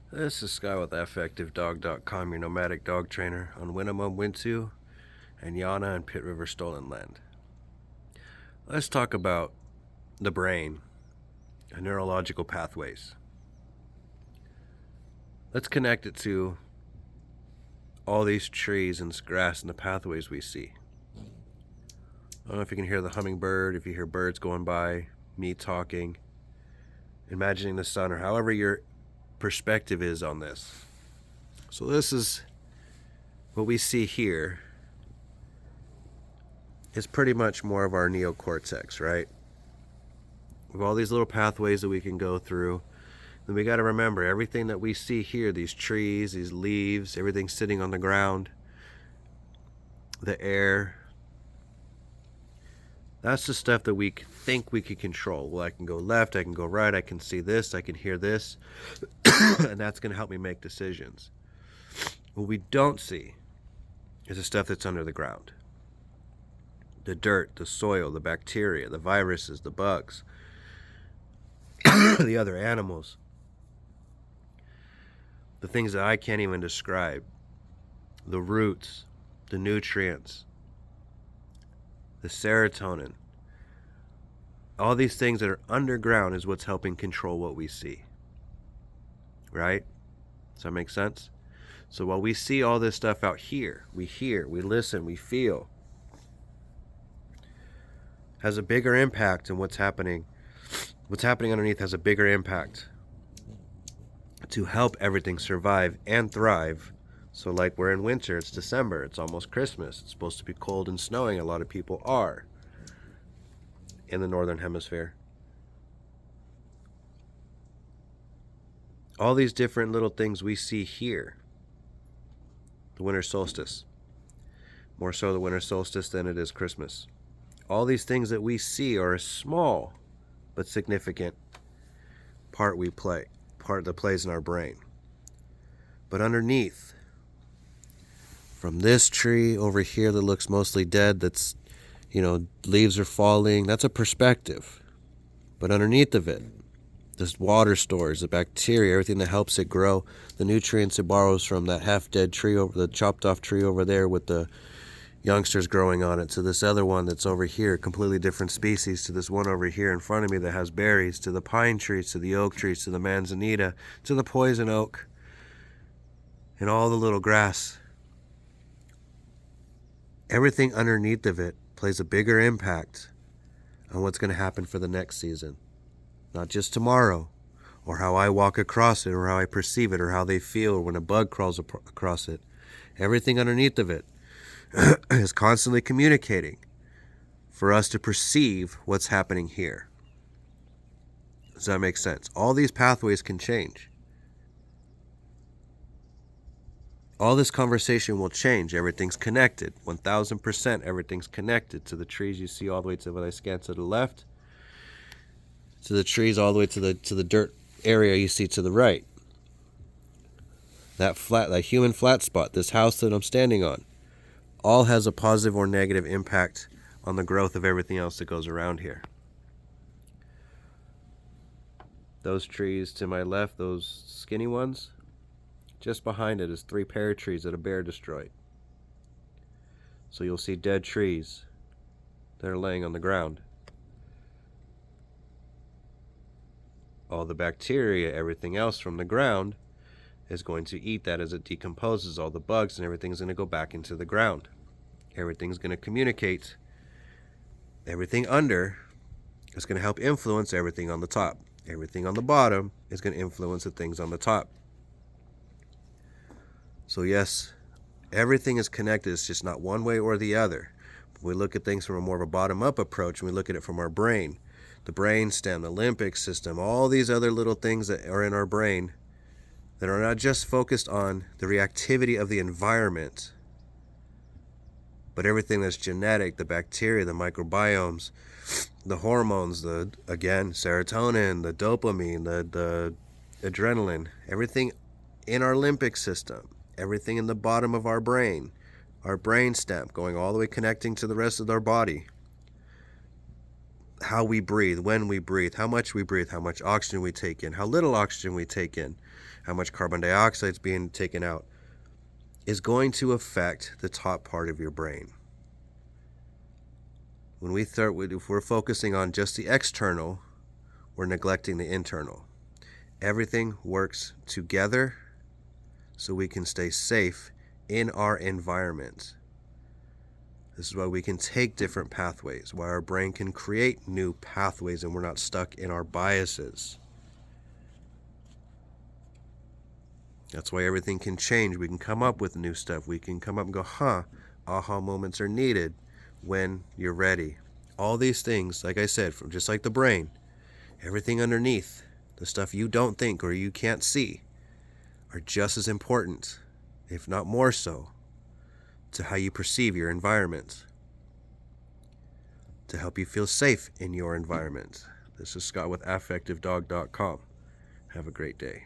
This is Sky with AffectiveDog.com, your nomadic dog trainer on Winnemem, Wintu, and Yana and Pit River Stolen Land. Let's talk about the brain and neurological pathways. Let's connect it to all these trees and grass and the pathways we see. I don't know if you can hear the hummingbird, if you hear birds going by, me talking, imagining the sun, or however your perspective is on this. So this is what we see here is pretty much more of our neocortex, right? We have all these little pathways that we can go through. Then we got to remember everything that we see here, these trees, these leaves, everything sitting on the ground, the air. That's the stuff that we think we can control. Well, I can go left, I can go right, I can see this, I can hear this, and that's going to help me make decisions. What we don't see is the stuff that's under the ground. The dirt, the soil, the bacteria, the viruses, the bugs, the other animals, the things that I can't even describe, the roots, the nutrients, the serotonin. All these things that are underground is what's helping control what we see. Right? Does that make sense? So while we see all this stuff out here, we hear, we listen, we feel, has a bigger impact than what's happening. What's happening underneath has a bigger impact to help everything survive and thrive. So like we're in winter, it's December, it's almost Christmas. It's supposed to be cold and snowing. A lot of people are in the northern hemisphere. All these different little things we see here. The winter solstice. More so the winter solstice than it is Christmas. All these things that we see are a small but significant part we play, part that plays in our brain. But underneath, from this tree over here that looks mostly dead, that's, leaves are falling, that's a perspective. But underneath of it, this water stores, the bacteria, everything that helps it grow, the nutrients it borrows from that half-dead tree, over the chopped-off tree over there with the youngsters growing on it, to this other one that's over here, completely different species, to this one over here in front of me that has berries, to the pine trees, to the oak trees, to the manzanita, to the poison oak, and all the little grass. Everything underneath of it plays a bigger impact on what's going to happen for the next season. Not just tomorrow, or how I walk across it, or how I perceive it, or how they feel when a bug crawls across it. Everything underneath of it is constantly communicating for us to perceive what's happening here. Does that make sense? All these pathways can change. All this conversation will change. Everything's connected. 1000% everything's connected to the trees you see all the way to, when I scan to the left, to the trees all the way to the dirt area you see to the right. That human flat spot, this house that I'm standing on, all has a positive or negative impact on the growth of everything else that goes around here. Those trees to my left, those skinny ones, just behind it is 3 pear trees that a bear destroyed. So you'll see dead trees that are laying on the ground. All the bacteria, everything else from the ground, is going to eat that as it decomposes. All the bugs and everything's going to go back into the ground. Everything's going to communicate. Everything under is going to help influence everything on the top. Everything on the bottom is going to influence the things on the top. So yes, everything is connected. It's just not one way or the other. We look at things from a more of a bottom-up approach, and we look at it from our brain. The brain stem, the limbic system, all these other little things that are in our brain that are not just focused on the reactivity of the environment, but everything that's genetic, the bacteria, the microbiomes, the hormones, the, again, serotonin, the dopamine, the adrenaline, everything in our limbic system, everything in the bottom of our brain stem, going all the way connecting to the rest of our body. how we breathe, when we breathe, how much oxygen we take in, how little oxygen we take in, how much carbon dioxide is being taken out, is going to affect the top part of your brain. If we're focusing on just the external, we're neglecting the internal. Everything works together so we can stay safe in our environment. This is why we can take different pathways, why our brain can create new pathways and we're not stuck in our biases. That's why everything can change. We can come up with new stuff. We can come up and go, aha moments are needed when you're ready. All these things, like I said, from just like the brain, everything underneath, the stuff you don't think or you can't see, are just as important, if not more so, to how you perceive your environment, to help you feel safe in your environment. This is Scott with AffectiveDog.com. Have a great day.